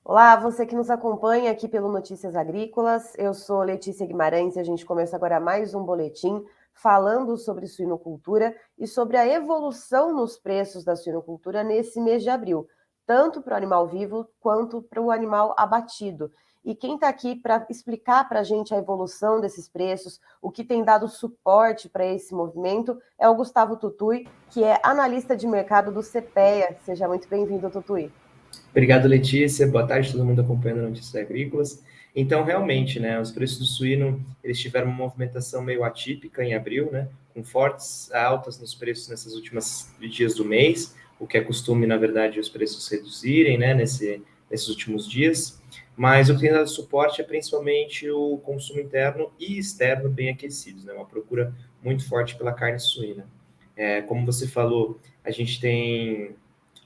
Olá, você que nos acompanha aqui pelo Notícias Agrícolas, eu sou Letícia Guimarães e a gente começa agora mais um boletim falando sobre suinocultura e sobre a evolução nos preços da suinocultura nesse mês de abril, tanto para o animal vivo quanto para o animal abatido. E quem está aqui para explicar para a gente a evolução desses preços, o que tem dado suporte para esse movimento, é o Gustavo Tutui, que é analista de mercado do CPEA. Seja muito bem-vindo, Tutui. Obrigado, Letícia. Boa tarde, todo mundo acompanhando Notícias Agrícolas. Então, realmente, né, os preços do suíno, eles tiveram uma movimentação meio atípica em abril, né, com fortes altas nos preços nesses últimos dias do mês, o que é costume, na verdade, os preços reduzirem, né, nesses últimos dias. Mas o que tem dado suporte é principalmente o consumo interno e externo bem aquecidos, né, uma procura muito forte pela carne suína. Como você falou, a gente tem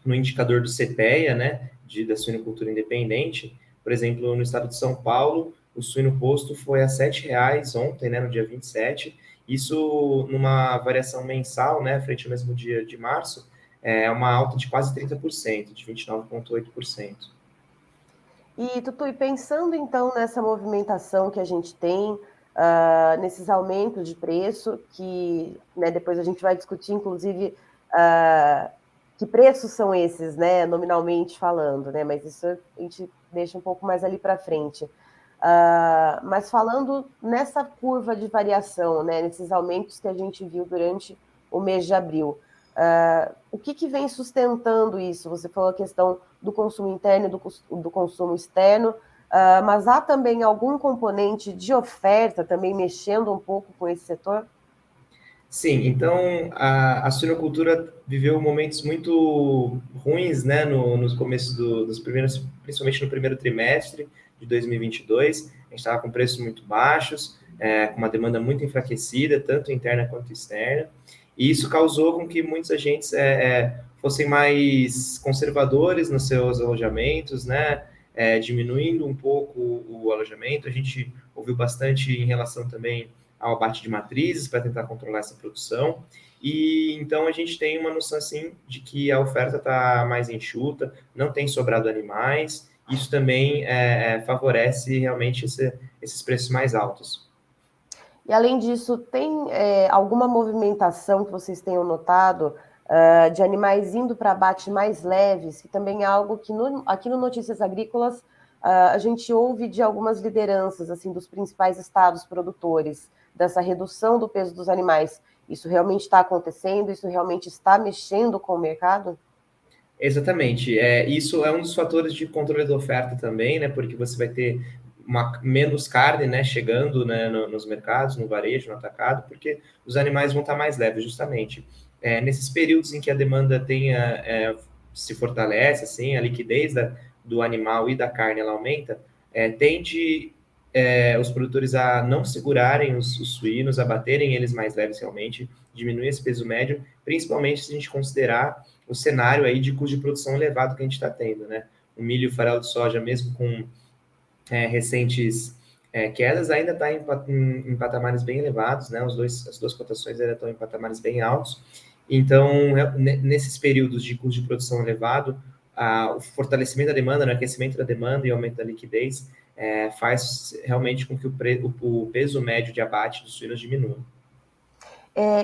no indicador do CPEA, né, da suinocultura independente, por exemplo, no estado de São Paulo, o suíno posto foi a R$ 7,00 ontem, né, no dia 27, isso numa variação mensal, né, frente ao mesmo dia de março, é uma alta de quase 30%, de 29,8%. E, Tutu, e pensando então nessa movimentação que a gente tem, nesses aumentos de preço, que né, depois a gente vai discutir, inclusive, que preços são esses, né, nominalmente falando, né, mas isso a gente deixa um pouco mais ali para frente. Mas falando nessa curva de variação, né, nesses aumentos que a gente viu durante o mês de abril, o que vem sustentando isso? Você falou a questão do consumo interno e do consumo externo, mas há também algum componente de oferta também mexendo um pouco com esse setor? Sim, então a suinocultura viveu momentos muito ruins, né, no começo dos primeiros, principalmente no primeiro trimestre de 2022. A gente estava com preços muito baixos, com uma demanda muito enfraquecida, tanto interna quanto externa, e isso causou com que muitos agentes fossem mais conservadores nos seus alojamentos, né, diminuindo um pouco o alojamento. A gente ouviu bastante em relação também ao abate de matrizes para tentar controlar essa produção. E então a gente tem uma noção assim de que a oferta está mais enxuta, não tem sobrado animais. Isso também favorece realmente esses preços mais altos. E além disso, tem alguma movimentação que vocês tenham notado de animais indo para abate mais leves, que também é algo que aqui no Notícias Agrícolas a gente ouve de algumas lideranças assim dos principais estados produtores dessa redução do peso dos animais. Isso realmente está acontecendo? Isso realmente está mexendo com o mercado? Exatamente. Isso é um dos fatores de controle da oferta também, né? Porque você vai ter menos carne, né, chegando, né, nos mercados, no varejo, no atacado, porque os animais vão estar mais leves, justamente. Nesses períodos em que a demanda se fortalece, assim, a liquidez do animal e da carne ela aumenta, tende os produtores a não segurarem os suínos, a baterem eles mais leves realmente, diminuir esse peso médio, principalmente se a gente considerar o cenário aí de custo de produção elevado que a gente está tendo, né? O milho e o farelo de soja, mesmo com recentes quedas, ainda está em patamares bem elevados, né? As duas cotações ainda estão em patamares bem altos. Então, nesses períodos de custo de produção elevado, o fortalecimento da demanda, o aquecimento da demanda e aumento da liquidez faz realmente com que o peso médio de abate dos suínos diminua.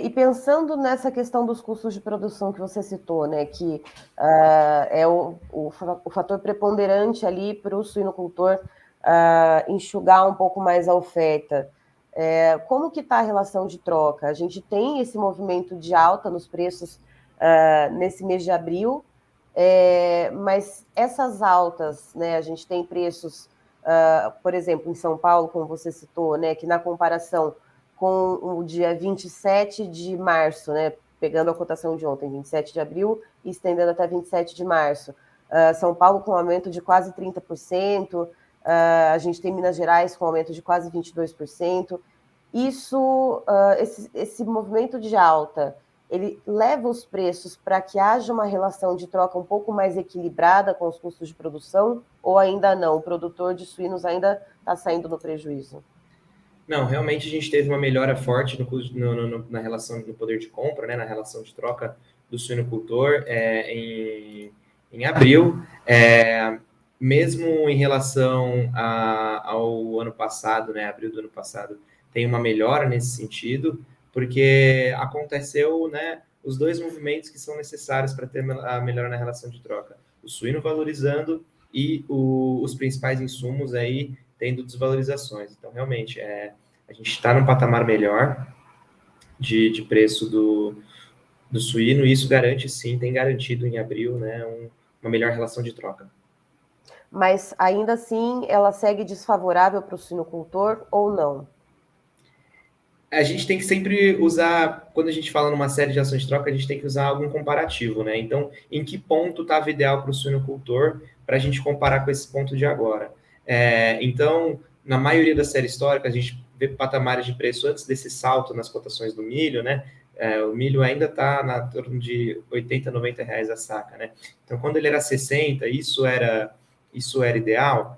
E pensando nessa questão dos custos de produção que você citou, né, que é o fator preponderante ali para o suinocultor enxugar um pouco mais a oferta, como que está a relação de troca? A gente tem esse movimento de alta nos preços nesse mês de abril, mas essas altas, né, a gente tem preços, por exemplo, em São Paulo, como você citou, né, que na comparação com o dia 27 de março, né? Pegando a cotação de ontem, 27 de abril, e estendendo até 27 de março. São Paulo com aumento de quase 30%, a gente tem Minas Gerais com aumento de quase 22%. Isso, esse movimento de alta, ele leva os preços para que haja uma relação de troca um pouco mais equilibrada com os custos de produção, ou ainda não? O produtor de suínos ainda está saindo no prejuízo? Não, realmente a gente teve uma melhora forte na relação do poder de compra, né, na relação de troca do suinocultor em abril. mesmo em relação ao ano passado, né, abril do ano passado, tem uma melhora nesse sentido, porque aconteceu, né, os dois movimentos que são necessários para ter a melhora na relação de troca. O suíno valorizando e os principais insumos aí tendo desvalorizações. Então, realmente, a gente está num patamar melhor de preço do suíno, e isso garante, sim, tem garantido em abril, né, uma melhor relação de troca. Mas ainda assim ela segue desfavorável para o suinocultor ou não? A gente tem que sempre usar, quando a gente fala numa série de ações de troca, a gente tem que usar algum comparativo, né? Então, em que ponto estava ideal para o suinocultor para a gente comparar com esse ponto de agora? Então, na maioria da série histórica, a gente vê patamares de preço antes desse salto nas cotações do milho, né? O milho ainda está na torno de 80, 90 reais a saca, né? Então, quando ele era 60, isso era ideal.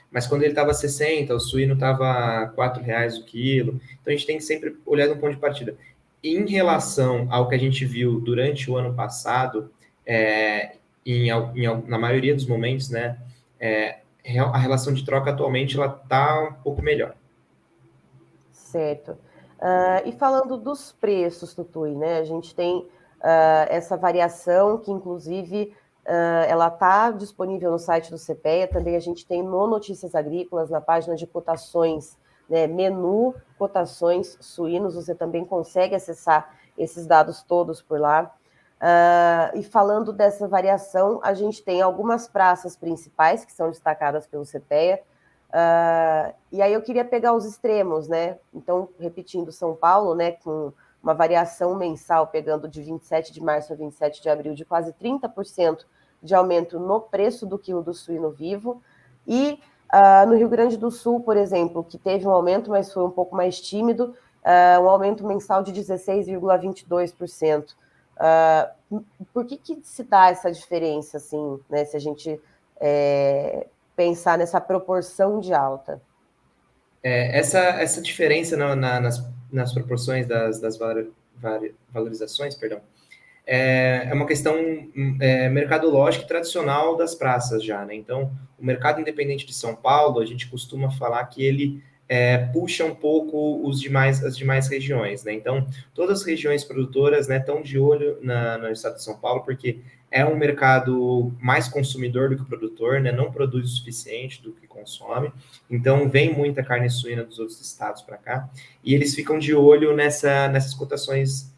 Mas quando ele estava 60, o suíno estava R$ 4 o quilo. Então a gente tem que sempre olhar de um ponto de partida. Em relação ao que a gente viu durante o ano passado, na maioria dos momentos, né, a relação de troca atualmente ela está um pouco melhor. Certo. E falando dos preços, Tutui, né? A gente tem essa variação que, inclusive, ela está disponível no site do CPEA, também a gente tem no Notícias Agrícolas, na página de cotações, né, menu cotações suínos, você também consegue acessar esses dados todos por lá. E falando dessa variação, a gente tem algumas praças principais que são destacadas pelo CPEA, e aí eu queria pegar os extremos, né? Então, repetindo, São Paulo, né, com uma variação mensal, pegando de 27 de março a 27 de abril, de quase 30% de aumento no preço do quilo do suíno vivo. E no Rio Grande do Sul, por exemplo, que teve um aumento, mas foi um pouco mais tímido, um aumento mensal de 16,22%. Por que se dá essa diferença, assim, né? Se a gente pensar nessa proporção de alta? Essa diferença nas proporções das valorizações, perdão, é uma questão mercadológica e tradicional das praças já, né? Então, o mercado independente de São Paulo, a gente costuma falar que ele puxa um pouco as demais regiões, né? Então, todas as regiões produtoras, né, estão de olho no estado de São Paulo, porque é um mercado mais consumidor do que produtor, né? Não produz o suficiente do que consome. Então, vem muita carne suína dos outros estados para cá, e eles ficam de olho nessas cotações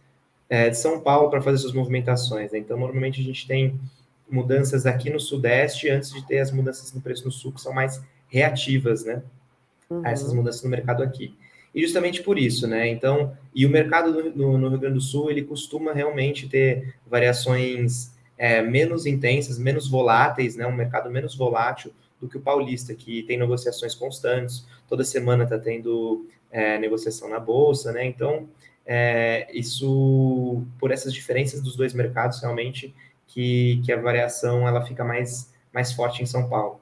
de São Paulo para fazer suas movimentações, né? Então, normalmente a gente tem mudanças aqui no Sudeste antes de ter as mudanças no preço no Sul, que são mais reativas, né, a essas mudanças no mercado aqui. E justamente por isso, né? Então, e o mercado no Rio Grande do Sul, ele costuma realmente ter variações menos intensas, menos voláteis, né? Um mercado menos volátil do que o paulista, que tem negociações constantes, toda semana está tendo negociação na bolsa, né? Então, isso, por essas diferenças dos dois mercados, realmente, que a variação ela fica mais forte em São Paulo.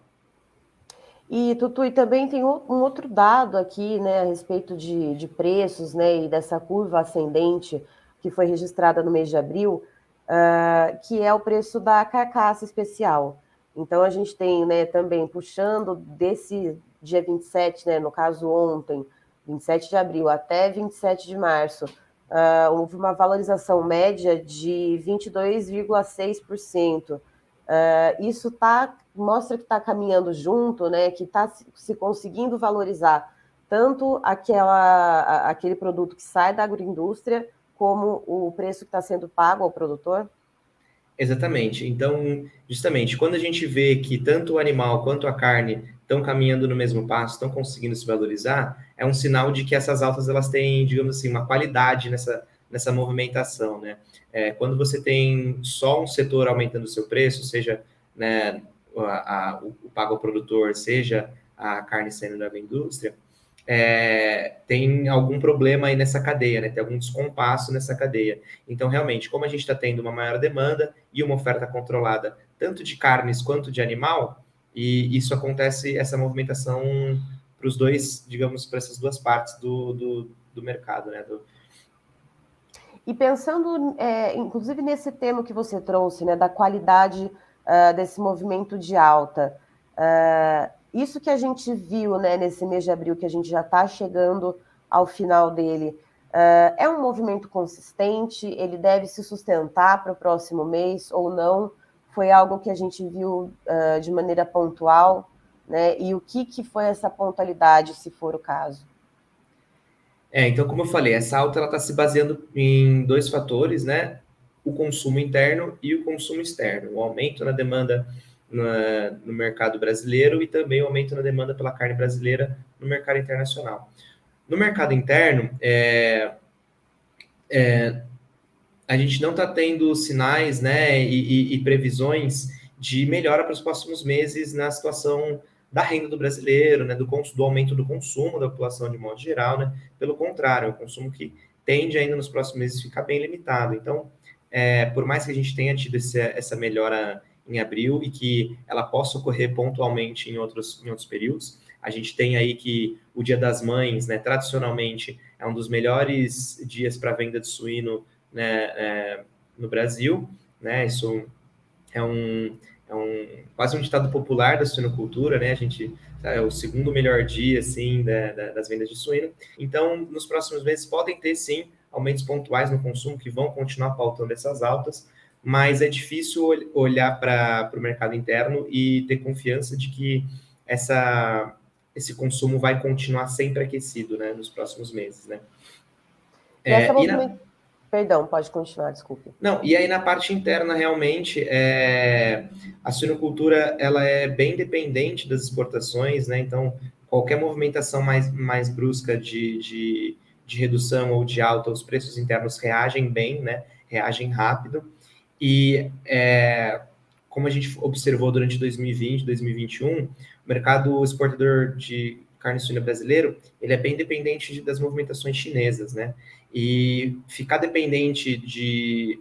E, Tutu, e também tem um outro dado aqui, né, a respeito de preços, né, e dessa curva ascendente que foi registrada no mês de abril, que é o preço da carcaça especial. Então, a gente tem, né, também puxando desse dia 27, né, no caso ontem, 27 de abril até 27 de março, houve uma valorização média de 22,6%. Isso mostra que está caminhando junto, né, que está se conseguindo valorizar tanto aquele produto que sai da agroindústria, como o preço que está sendo pago ao produtor? Exatamente. Então, justamente, quando a gente vê que tanto o animal quanto a carne estão caminhando no mesmo passo, estão conseguindo se valorizar, é um sinal de que essas altas elas têm, digamos assim, uma qualidade nessa movimentação, né? Quando você tem só um setor aumentando o seu preço, seja, né, o pago ao produtor, seja a carne saindo da indústria, tem algum problema aí nessa cadeia, né? Tem algum descompasso nessa cadeia. Então, realmente, como a gente está tendo uma maior demanda e uma oferta controlada, tanto de carnes quanto de animal, e isso acontece, essa movimentação para os dois, digamos, para essas duas partes do mercado, né? E pensando, inclusive, nesse tema que você trouxe, né, da qualidade desse movimento de alta. Isso que a gente viu, né, nesse mês de abril, que a gente já está chegando ao final dele, é um movimento consistente? Ele deve se sustentar para o próximo mês ou não? Foi algo que a gente viu de maneira pontual, né? E o que foi essa pontualidade, se for o caso? Então, como eu falei, essa alta está se baseando em dois fatores, né? O consumo interno e o consumo externo. O aumento na demanda no mercado brasileiro e também o aumento na demanda pela carne brasileira no mercado internacional. No mercado interno, a gente não está tendo sinais, né, e previsões de melhora para os próximos meses na situação da renda do brasileiro, né, do aumento do consumo da população de modo geral, né? Pelo contrário, é um consumo que tende ainda nos próximos meses ficar bem limitado. Então, por mais que a gente tenha tido essa melhora em abril e que ela possa ocorrer pontualmente em outros períodos, a gente tem aí que o Dia das Mães, né, tradicionalmente, é um dos melhores dias para venda de suíno, né, no Brasil, né? Isso é quase um ditado popular da suinocultura, né? A gente é o segundo melhor dia, assim, das vendas de suíno. Então, nos próximos meses podem ter, sim, aumentos pontuais no consumo que vão continuar pautando essas altas, mas é difícil olhar para o mercado interno e ter confiança de que esse consumo vai continuar sempre aquecido, né, nos próximos meses, né? E essa E na, movimentação... Perdão, pode continuar, desculpe. Não, e aí na parte interna, realmente, a suinocultura ela é bem dependente das exportações, né? Então, qualquer movimentação mais brusca de redução ou de alta, os preços internos reagem bem, né? Reagem rápido. E como a gente observou durante 2020, 2021, o mercado exportador de carne suína brasileiro, ele é bem dependente das movimentações chinesas, né? E ficar dependente de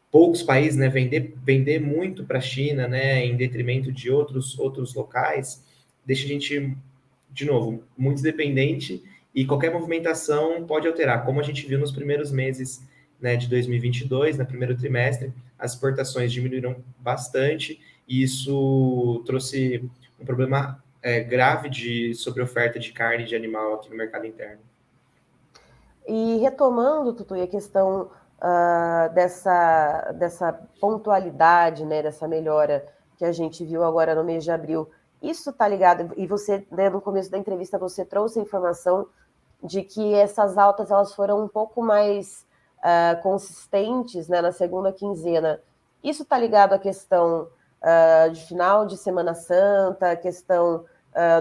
poucos países, né, vender muito para a China, né, em detrimento de outros locais, deixa a gente, de novo, muito dependente e qualquer movimentação pode alterar, como a gente viu nos primeiros meses, né, de 2022, no primeiro trimestre, as exportações diminuíram bastante e isso trouxe um problema grave de sobreoferta de carne de animal aqui no mercado interno. E retomando, Tutu, a questão dessa pontualidade, né, dessa melhora que a gente viu agora no mês de abril, isso está ligado, e você, né, no começo da entrevista, você trouxe a informação de que essas altas elas foram um pouco mais consistentes, né, na segunda quinzena. Isso está ligado à questão de final de Semana Santa, a questão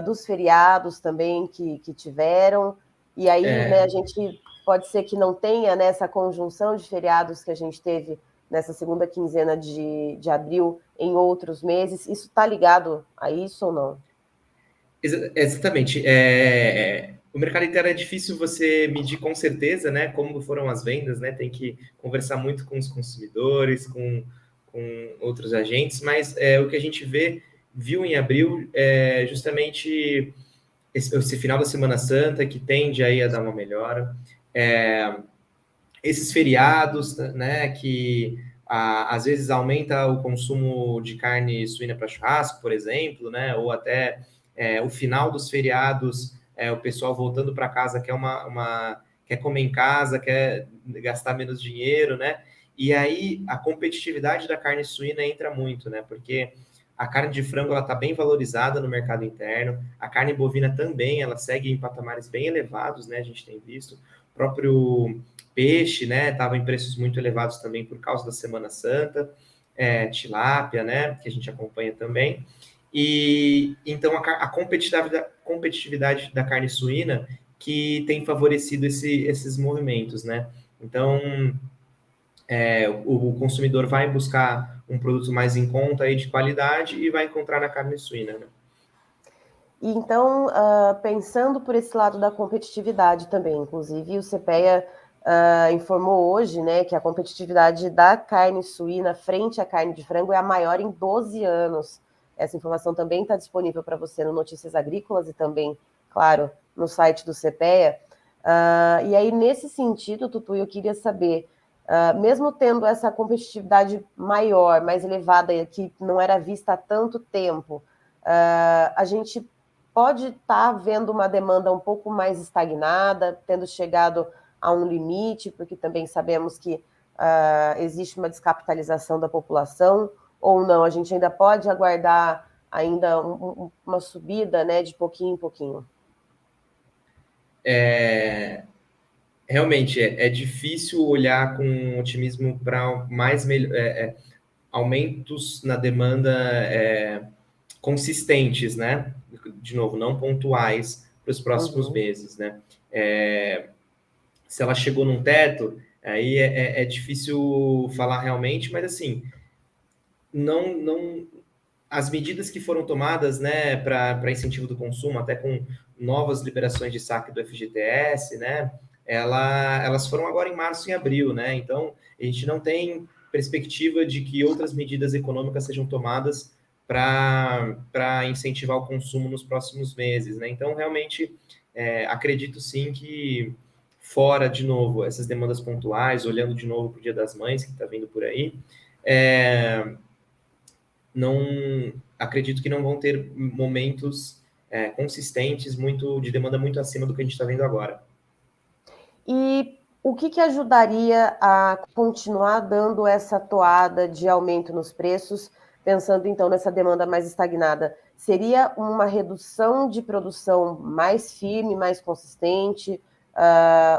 dos feriados também que tiveram, e aí, né, a gente pode ser que não tenha, né, essa conjunção de feriados que a gente teve nessa segunda quinzena de abril em outros meses. Isso está ligado a isso ou não? Exatamente. O mercado interno é difícil você medir com certeza, né, como foram as vendas, né? Tem que conversar muito com os consumidores, com outros agentes, mas o que a gente viu em abril é justamente esse final da Semana Santa que tende aí a dar uma melhora. Esses feriados, né, que às vezes aumenta o consumo de carne suína para churrasco, por exemplo, né, ou até o final dos feriados, o pessoal voltando para casa quer comer em casa, quer gastar menos dinheiro, né? E aí a competitividade da carne suína entra muito, né? Porque a carne de frango ela está bem valorizada no mercado interno, a carne bovina também, ela segue em patamares bem elevados, né? A gente tem visto. O próprio peixe, né? Estava em preços muito elevados também por causa da Semana Santa, tilápia, né? Que a gente acompanha também. E então a competitividade da carne suína que tem favorecido esses movimentos, né? Então o consumidor vai buscar um produto mais em conta aí de qualidade e vai encontrar na carne suína, né? Então, pensando por esse lado da competitividade também, inclusive o CPEA informou hoje, né, que a competitividade da carne suína frente à carne de frango é a maior em 12 anos. Essa informação também está disponível para você no Notícias Agrícolas e também, claro, no site do CPEA. E aí, nesse sentido, Tutu, eu queria saber mesmo tendo essa competitividade maior, mais elevada, que não era vista há tanto tempo, a gente pode estar vendo uma demanda um pouco mais estagnada, tendo chegado a um limite, porque também sabemos que existe uma descapitalização da população, ou não, a gente ainda pode aguardar ainda uma subida, né, de pouquinho em pouquinho. Realmente é difícil olhar com otimismo para mais aumentos na demanda consistentes, né? De novo, não pontuais para os próximos meses, né? Se ela chegou num teto, aí é difícil falar realmente, mas assim, não as medidas que foram tomadas, né, para incentivo do consumo, até com novas liberações de saque do FGTS, né, elas foram agora em março e abril, né, então a gente não tem perspectiva de que outras medidas econômicas sejam tomadas para incentivar o consumo nos próximos meses, né, então realmente acredito sim que fora, de novo, essas demandas pontuais, olhando de novo para o Dia das Mães, que está vindo por aí, não acredito que não vão ter momentos consistentes muito de demanda muito acima do que a gente está vendo agora. E o que ajudaria a continuar dando essa toada de aumento nos preços, pensando então nessa demanda mais estagnada? Seria uma redução de produção mais firme, mais consistente,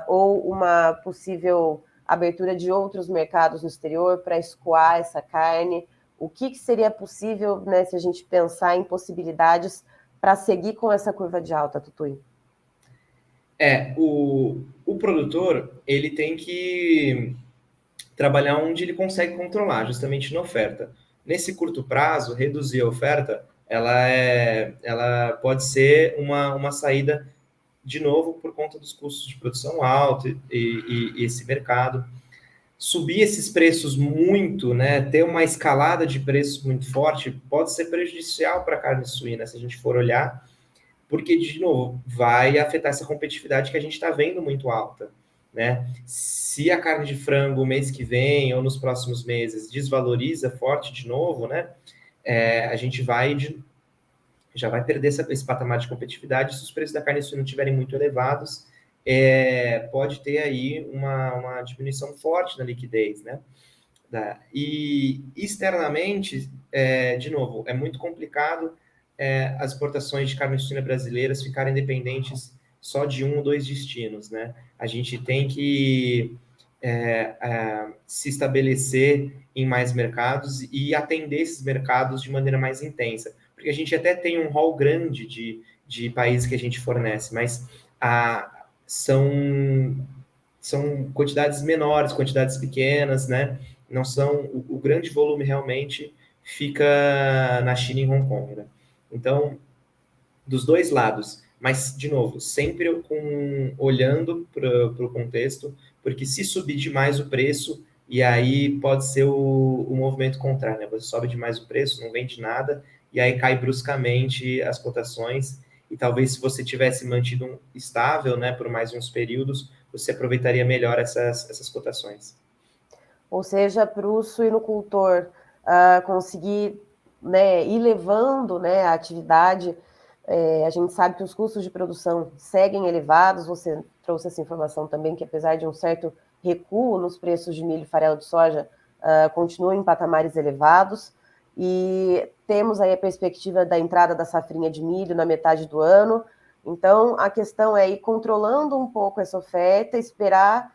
ou uma possível abertura de outros mercados no exterior para escoar essa carne? O que seria possível, né, se a gente pensar em possibilidades para seguir com essa curva de alta, Tutui? O produtor, ele tem que trabalhar onde ele consegue controlar, justamente na oferta. Nesse curto prazo, reduzir a oferta, ela pode ser uma saída, de novo, por conta dos custos de produção altos e esse mercado. Subir esses preços muito, né, ter uma escalada de preços muito forte, pode ser prejudicial para a carne suína, se a gente for olhar, porque, de novo, vai afetar essa competitividade que a gente está vendo muito alta, né? Se a carne de frango mês que vem ou nos próximos meses desvaloriza forte de novo, né? A gente já vai perder esse patamar de competitividade. Se os preços da carne suína estiverem muito elevados, pode ter aí uma diminuição forte na liquidez, né? E externamente, de novo, é muito complicado as exportações de carne suína brasileiras ficarem dependentes só de um ou dois destinos, né? A gente tem que se estabelecer em mais mercados e atender esses mercados de maneira mais intensa, porque a gente até tem um rol grande de países que a gente fornece, mas são quantidades menores, quantidades pequenas, né? Não são o grande volume realmente fica na China e em Hong Kong, né? Então, dos dois lados, mas de novo, sempre olhando para o contexto, porque se subir demais o preço, e aí pode ser o movimento contrário, né? Você sobe demais o preço, não vende nada, e aí cai bruscamente as cotações, e talvez se você tivesse mantido estável, né, por mais uns períodos, você aproveitaria melhor essas cotações. Ou seja, para o suinocultor conseguir, né, ir levando, né, a atividade, a gente sabe que os custos de produção seguem elevados, você trouxe essa informação também, que apesar de um certo recuo nos preços de milho e farelo de soja, continuam em patamares elevados, e temos aí a perspectiva da entrada da safrinha de milho na metade do ano, então a questão é ir controlando um pouco essa oferta, esperar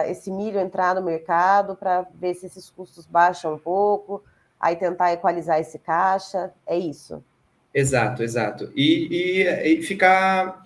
esse milho entrar no mercado para ver se esses custos baixam um pouco, aí tentar equalizar esse caixa, é isso. Exato, exato. E ficar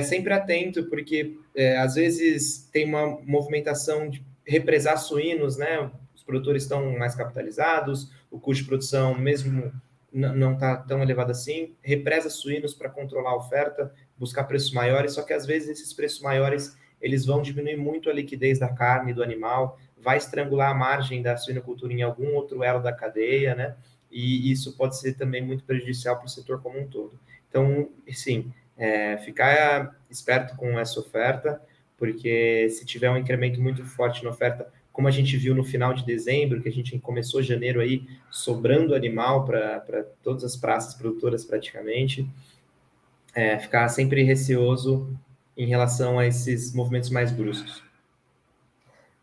sempre atento, porque às vezes tem uma movimentação de represar suínos, né? Os produtores estão mais capitalizados, o custo de produção mesmo não está tão elevado assim, represa suínos para controlar a oferta, buscar preços maiores, só que às vezes esses preços maiores eles vão diminuir muito a liquidez da carne do animal, vai estrangular a margem da suinocultura em algum outro elo da cadeia, né? E isso pode ser também muito prejudicial para o setor como um todo. Então, sim, ficar esperto com essa oferta, porque se tiver um incremento muito forte na oferta, como a gente viu no final de dezembro, que a gente começou janeiro aí sobrando animal para todas as praças produtoras praticamente, ficar sempre receoso em relação a esses movimentos mais bruscos.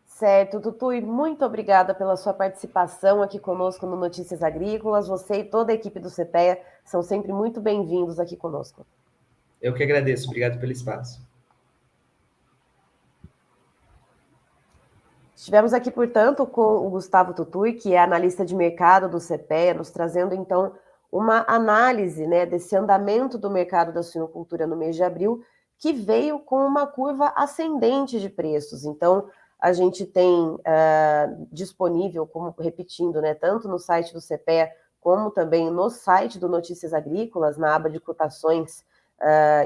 Certo, Tutu, e muito obrigada pela sua participação aqui conosco no Notícias Agrícolas. Você e toda a equipe do CPEA são sempre muito bem-vindos aqui conosco. Eu que agradeço, obrigado pelo espaço. Estivemos aqui, portanto, com o Gustavo Tutui, que é analista de mercado do CPEA, nos trazendo, então, uma análise, né, desse andamento do mercado da suinocultura no mês de abril, que veio com uma curva ascendente de preços. Então, a gente tem disponível, como repetindo, né, tanto no site do CPEA, como também no site do Notícias Agrícolas, na aba de cotações,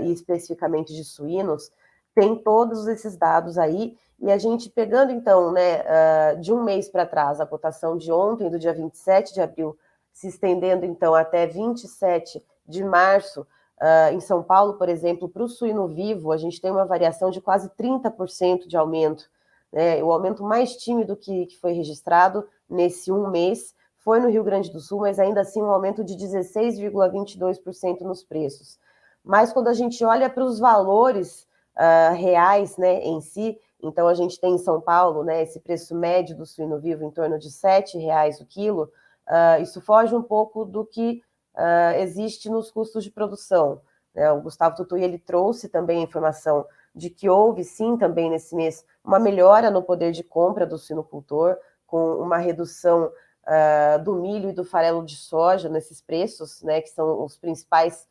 e especificamente de suínos, tem todos esses dados aí. E a gente pegando, então, né, de um mês para trás, a cotação de ontem, do dia 27 de abril, se estendendo, então, até 27 de março, em São Paulo, por exemplo, para o suíno vivo, a gente tem uma variação de quase 30% de aumento. Né? O aumento mais tímido que foi registrado nesse um mês foi no Rio Grande do Sul, mas ainda assim um aumento de 16,22% nos preços. Mas quando a gente olha para os valores reais, né, em si, então a gente tem em São Paulo, né, esse preço médio do suíno vivo em torno de R$ 7 o quilo. Isso foge um pouco do que existe nos custos de produção. Né? O Gustavo Tutui, ele trouxe também a informação de que houve sim também nesse mês uma melhora no poder de compra do suinocultor, com uma redução do milho e do farelo de soja nesses preços, né, que são os principais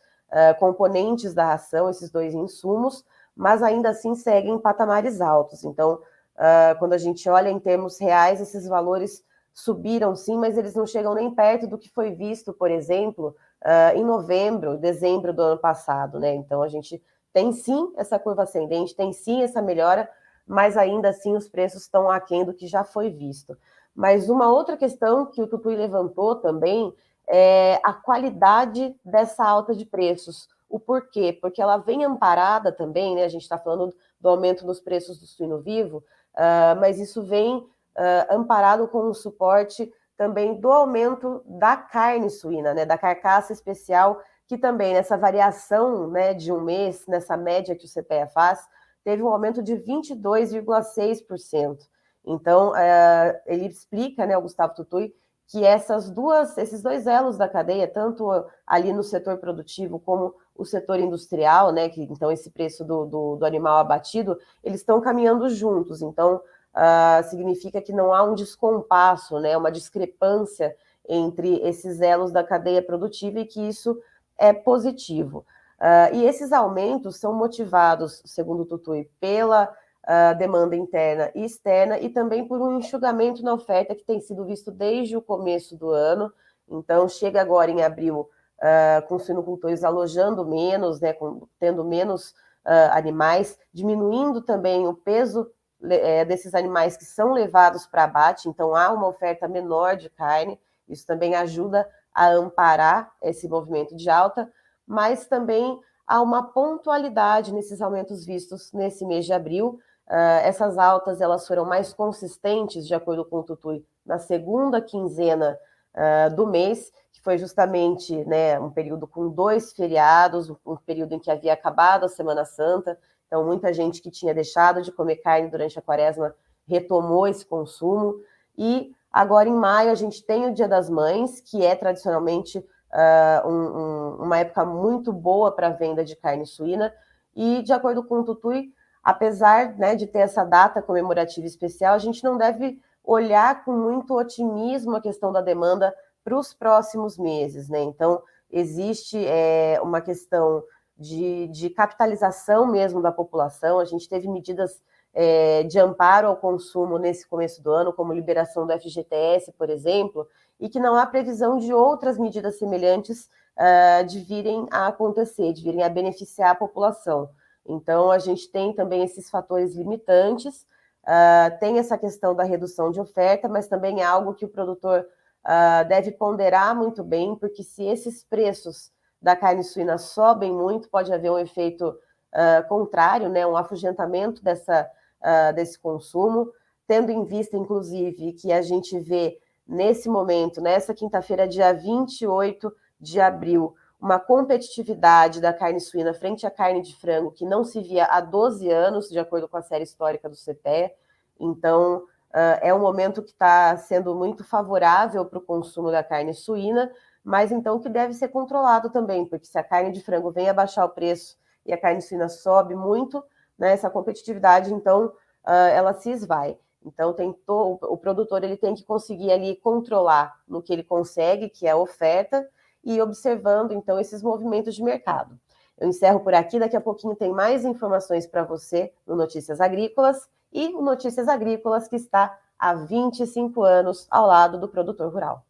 componentes da ração, esses dois insumos, mas ainda assim seguem em patamares altos. Então, quando a gente olha em termos reais, esses valores subiram sim, mas eles não chegam nem perto do que foi visto, por exemplo, em novembro, dezembro do ano passado, né? Então, a gente tem sim essa curva ascendente, tem sim essa melhora, mas ainda assim os preços estão aquém do que já foi visto. Mas uma outra questão que o Tutui levantou também é a qualidade dessa alta de preços. O porquê? Porque ela vem amparada também, né? A gente está falando do aumento nos preços do suíno vivo, mas isso vem amparado com o suporte também do aumento da carne suína, né? Da carcaça especial, que também nessa variação, né, de um mês, nessa média que o CPEA faz, teve um aumento de 22,6%. Então, ele explica, né, o Gustavo Tutui, que esses dois elos da cadeia, tanto ali no setor produtivo como o setor industrial, né, que então esse preço do animal abatido, eles estão caminhando juntos. Então, significa que não há um descompasso, né, uma discrepância entre esses elos da cadeia produtiva e que isso é positivo. E esses aumentos são motivados, segundo o Tutui, pela demanda interna e externa, e também por um enxugamento na oferta que tem sido visto desde o começo do ano. Então, chega agora em abril com suinocultores alojando menos, né, tendo menos animais, diminuindo também o peso desses animais que são levados para abate, então há uma oferta menor de carne, isso também ajuda a amparar esse movimento de alta, mas também há uma pontualidade nesses aumentos vistos nesse mês de abril. Essas altas elas foram mais consistentes, de acordo com o Tutui, na segunda quinzena do mês, que foi justamente, né, um período com 2 feriados, um período em que havia acabado a Semana Santa, então muita gente que tinha deixado de comer carne durante a quaresma retomou esse consumo, e agora em maio a gente tem o Dia das Mães, que é tradicionalmente uma época muito boa para a venda de carne suína, e de acordo com o Tutui, apesar, né, de ter essa data comemorativa especial, a gente não deve olhar com muito otimismo a questão da demanda para os próximos meses, né? Então, existe uma questão de capitalização mesmo da população. A gente teve medidas de amparo ao consumo nesse começo do ano, como liberação do FGTS, por exemplo, e que não há previsão de outras medidas semelhantes de virem a acontecer, de virem a beneficiar a população. Então, a gente tem também esses fatores limitantes, tem essa questão da redução de oferta, mas também é algo que o produtor deve ponderar muito bem, porque se esses preços da carne suína sobem muito, pode haver um efeito contrário, né, um afugentamento desse consumo. tendo em vista, inclusive, que a gente vê nesse momento, nessa quinta-feira, dia 28 de abril, uma competitividade da carne suína frente à carne de frango que não se via há 12 anos, de acordo com a série histórica do CPE. Então, é um momento que está sendo muito favorável para o consumo da carne suína, mas então que deve ser controlado também, porque se a carne de frango vem a baixar o preço e a carne suína sobe muito, né, essa competitividade, então, ela se esvai. Então, o produtor ele tem que conseguir ali controlar no que ele consegue, que é a oferta, e observando, então, esses movimentos de mercado. Eu encerro por aqui, daqui a pouquinho tem mais informações para você no Notícias Agrícolas, e o Notícias Agrícolas que está há 25 anos ao lado do produtor rural.